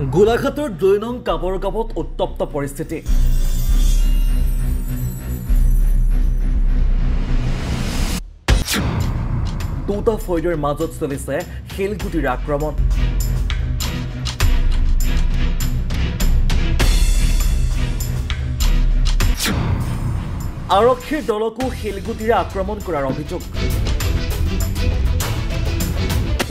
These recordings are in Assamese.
গোলাঘাটৰ ২ নং কাবৰগাঁৱত উত্তপ্ত পৰিস্থিতি। দুটা ফৈদৰ মাজত চলিছে শিলগুটিৰ আক্ৰমণ। আৰক্ষীৰ দলকো শিলগুটিৰে আক্ৰমণ কৰাৰ অভিযোগ।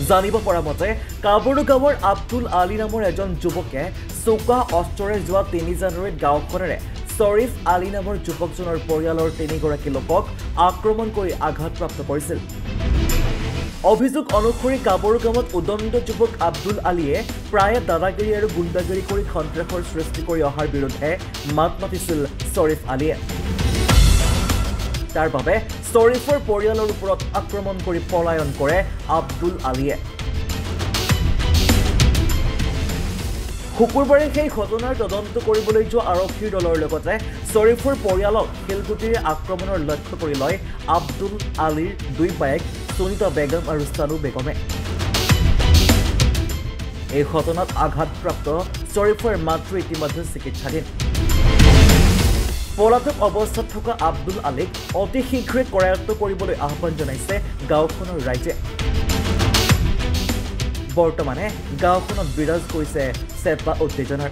জানিব পৰা মতে কাবৰগাঁৱৰ আব্দুল আলী নামৰ এজন যুৱকে চোকা অস্ত্ৰৰে যোৱা ৩ জানুৱাৰীত গাঁওখনেৰে শ্বৰীফ আলী নামৰ যুৱকজনৰ পৰিয়ালৰ ৩গৰাকী লোকক আক্ৰমণ কৰি আঘাতপ্ৰাপ্ত কৰিছিল। অভিযোগ অনুসৰি কাবৰগাঁৱত উদণ্ড যুৱক আব্দুল আলীয়ে প্ৰায়ে দাদাগিৰি আৰু গুণ্ডাগিৰি কৰি সন্ত্ৰাসৰ সৃষ্টি কৰি অহাৰ বিৰুদ্ধে মাত মাতিছিল শ্বৰীফ আলীয়ে। তাৰ বাবে শ্বৰীফৰ পৰিয়ালৰ ওপৰত আক্ৰমণ কৰি পলায়ন কৰে আব্দুল আলীয়ে। শুকুৰবাৰে সেই ঘটনাৰ তদন্ত কৰিবলৈ যোৱা আৰক্ষীৰ দলৰ লগতে শ্বৰীফৰ পৰিয়ালক শিলগুটিৰে আক্ৰমণৰ লক্ষ্য কৰি লয় আব্দুল আলীৰ ২ বায়েক সুনিতা বেগম আৰু সানু বেগমে। এই ঘটনাত আঘাতপ্ৰাপ্ত শ্বৰীফৰ মাতৃ ইতিমধ্যে চিকিৎসাধীন। পলাতক অৱস্থাত থকা আব্দুল আলীক অতি শীঘ্ৰে কৰায়ত্ব কৰিবলৈ আহ্বান জনাইছে গাঁওখনৰ ৰাইজে। বৰ্তমানে গাঁওখনত বিৰাজ কৰিছে চেপা উত্তেজনাৰ।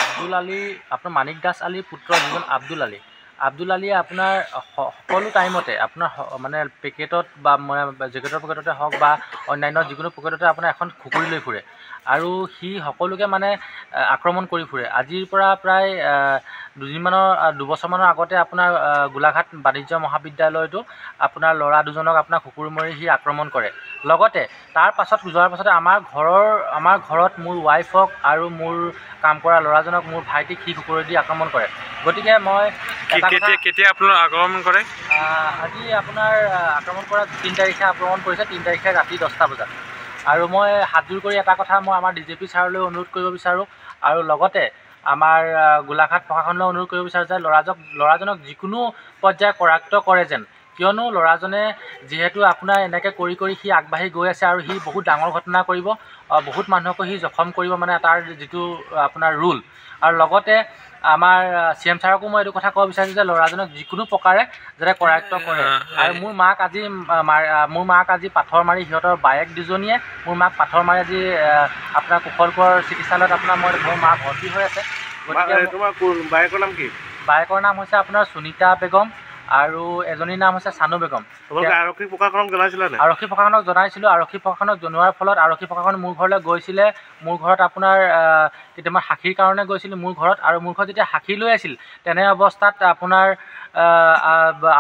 আব্দুল আলী আপোনাৰ মানিক দাস আলীৰ পুত্ৰ যিজন আব্দুল আলীয়ে আপোনাৰ সকলো টাইমতে আপোনাৰ মানে পেকেটত বা জেকেটৰ পকেটতে হওক বা অন্যান্য যিকোনো পকেটতে আপোনাৰ এখন খুকুৰি লৈ ফুৰে আৰু সি সকলোকে মানে আক্ৰমণ কৰি ফুৰে। আজিৰ পৰা প্ৰায় 2বছৰমানৰ আগতে আপোনাৰ গোলাঘাট বাণিজ্য মহাবিদ্যালয়তো আপোনাৰ ল'ৰা দুজনক আপোনাৰ খুকুৰি মাৰি সি আক্ৰমণ কৰে। লগতে তাৰ পাছত যোৱাৰ পাছতে আমাৰ ঘৰত মোৰ ৱাইফক আৰু মোৰ কাম কৰা ল'ৰাজনক মোৰ ভাইটিক সি খুকুৰি দি আক্ৰমণ কৰে। গতিকে মই কেতিয়া আপোনাৰ আক্ৰমণ কৰে? আজি আপোনাৰ আক্ৰমণ কৰা ৩ তাৰিখে আক্ৰমণ কৰিছে, ৩ তাৰিখে ৰাতি 10টা বজাত। আৰু মই হাতজোৰ কৰি এটা কথা মই আমাৰ DJP ছাৰলৈ অনুৰোধ কৰিব বিচাৰোঁ আৰু লগতে আমাৰ গোলাঘাট প্ৰশাসনলৈ অনুৰোধ কৰিব বিচাৰোঁ যে ল'ৰাজনক যিকোনো পৰ্যায়ত কৰায়ত্ব কৰে যেন, কিয়নো ল'ৰাজনে যিহেতু আপোনাৰ এনেকৈ কৰি সি আগবাঢ়ি গৈ আছে আৰু সি বহুত ডাঙৰ ঘটনা কৰিব, বহুত মানুহকো সি জখম কৰিব, মানে তাৰ যিটো আপোনাৰ ৰুল। আৰু লগতে আমাৰ CM ছাৰকো মই এইটো কথা ক'ব বিচাৰিছোঁ যে ল'ৰাজনক যিকোনো প্ৰকাৰে যাতে কৰায়ত্ব কৰে। আৰু মোৰ মাক আজি পাথৰ মাৰি সিহঁতৰ বায়েক দুজনীয়ে মোৰ মাক পাথৰ মাৰি আজি আপোনাৰ কুশলকোঁৱৰ চিকিৎসালয়ত আপোনাৰ মোৰ মা ভৰ্তি হৈ আছে। বায়েকৰ নাম কি? বায়েকৰ নাম হৈছে আপোনাৰ সুনিতা বেগম আৰু এজনীৰ নাম হৈছে সানু বেগম। আৰক্ষী প্ৰশাসনক জনাইছিলে? আৰক্ষী প্ৰশাসনক জনাইছিলোঁ। আৰক্ষী প্ৰশাসনক জনোৱাৰ ফলত আৰক্ষী প্ৰশাসন মোৰ ঘৰলৈ গৈছিলে। মোৰ ঘৰত আপোনাৰ কেতিয়াবা সাক্ষীৰ কাৰণে গৈছিলোঁ মোৰ ঘৰত, আৰু মোৰ ঘৰত যেতিয়া সাক্ষী লৈ আছিল তেনে অৱস্থাত আপোনাৰ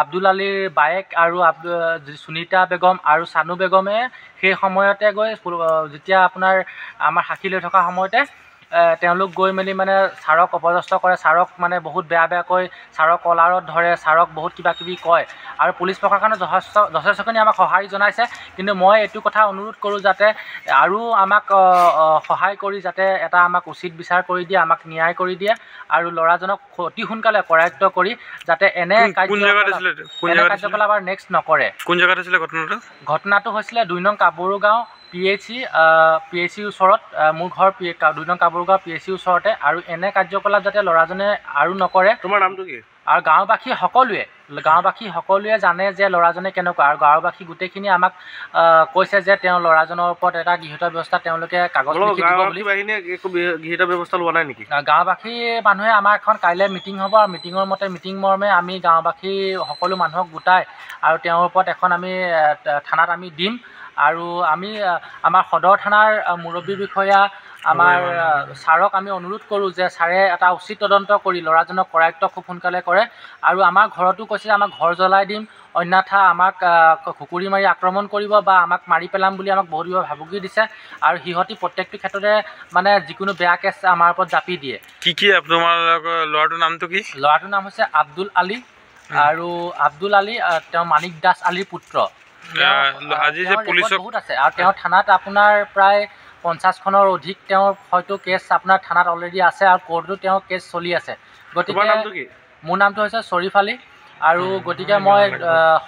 আব্দুল আলীৰ বায়েক আৰু সুনিতা বেগম আৰু সানু বেগমে সেই সময়তে গৈ যেতিয়া আপোনাৰ আমাৰ সাক্ষী লৈ থকা সময়তে তেওঁলোক গৈ মেলি মানে ছাৰক অপদস্থ কৰে, ছাৰক মানে বহুত বেয়াকৈ ছাৰক কলাৰত ধৰে, ছাৰক বহুত কিবাকিবি কয়। আৰু পুলিচ প্ৰশাসনে যথেষ্টখিনি আমাক সঁহাৰি জনাইছে। কিন্তু মই এইটো কথা অনুৰোধ কৰোঁ যাতে আৰু আমাক সহায় কৰি যাতে এটা আমাক উচিত বিচাৰ কৰি দিয়ে, আমাক ন্যায় কৰি দিয়ে আৰু ল'ৰাজনক অতি সোনকালে কৰায়ত্ব কৰি যাতে এনে কাৰ্যকলাপ আৰু নেক্সট নকৰে। কোন জেগাত হৈছিলে ঘটনাটো হৈছিলে 2 নং কাবৰগাঁও PHC ওচৰত। মোৰ ঘৰ 2 নং কাবৰগাঁও PHC ওচৰতে। আৰু এনে কাৰ্যকলাপ যাতে ল'ৰাজনে আৰু নকৰে। তোমাৰ নামটো কি? আৰু গাঁওবাসী সকলোৱে জানে যে ল'ৰাজনে কেনেকুৱা, আৰু গাঁওবাসী গোটেইখিনি আমাক কৈছে যে তেওঁ ল'ৰাজনৰ ওপৰত এটা গৃহীত ব্যৱস্থা তেওঁলোকে কাগজ লিখি দিব বুলি। গৃহীত ব্যৱস্থা লোৱা নাই নেকি? গাঁওবাসী মানুহে আমাৰ এখন কাইলৈ মিটিং হ'ব, আৰু মিটিং মৰ্মে আমি গাঁওবাসী সকলো মানুহক গোটাই আৰু তেওঁৰ ওপৰত এখন আমি থানাত আমি দিম। আৰু আমি আমাৰ সদৰ থানাৰ মুৰব্বী বিষয়া আমাৰ ছাৰক আমি অনুৰোধ কৰোঁ যে ছাৰে এটা উচিত তদন্ত কৰি ল'ৰাজনক কৰায়ত্ব খুব সোনকালে কৰে। আৰু আমাৰ ঘৰতো কৈছে আমাৰ ঘৰ জ্বলাই দিম, অন্যথা আমাক খুকুৰি মাৰি আক্ৰমণ কৰিব বা আমাক মাৰি পেলাম বুলি আমাক বহুত ভাবুকি দিছে। আৰু সিহঁতি প্ৰত্যেকটো ক্ষেত্ৰতে মানে যিকোনো বেয়া কেছ আমাৰ ওপৰত জাপি দিয়ে। কি আপোনালোকৰ ল'ৰাটোৰ নামটো কি? ল'ৰাটোৰ নাম হৈছে আব্দুল আলী, আৰু আব্দুল আলী তেওঁ মানিক দাস আলীৰ পুত্ৰ। আজি যে পুলিচক বহুত আছে, আৰু তেওঁৰ থানাত আপোনাৰ প্ৰায় 50খনৰ অধিক তেওঁৰ হয়তো কেছ আপোনাৰ থানাত অলৰেডি আছে, আৰু কোৰ্টতো তেওঁৰ কেছ চলি আছে। গতিকে মোৰ নামটো হৈছে শ্বৰীফ আলী। আৰু গতিকে মই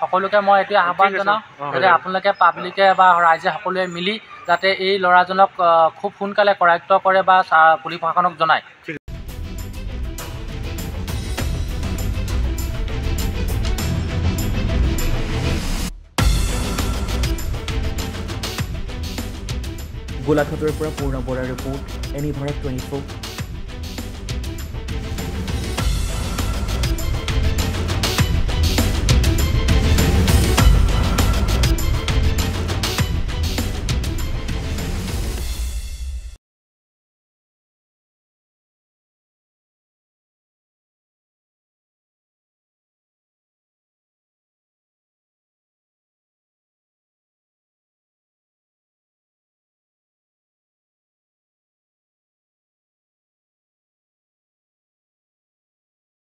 সকলোকে মই এইটোৱে আহ্বান জনাওঁ যাতে আপোনালোকে পাব্লিকে বা ৰাইজে সকলোৱে মিলি যাতে এই ল'ৰাজনক খুব সোনকালে কৰায়ত্ব কৰে বা পুলিচ প্ৰশাসনক জনায়। গোলাঘাটৰ পৰা পূৰ্ণ বৰাৰ ৰিপৰ্ট, এনি ভাৰত 24।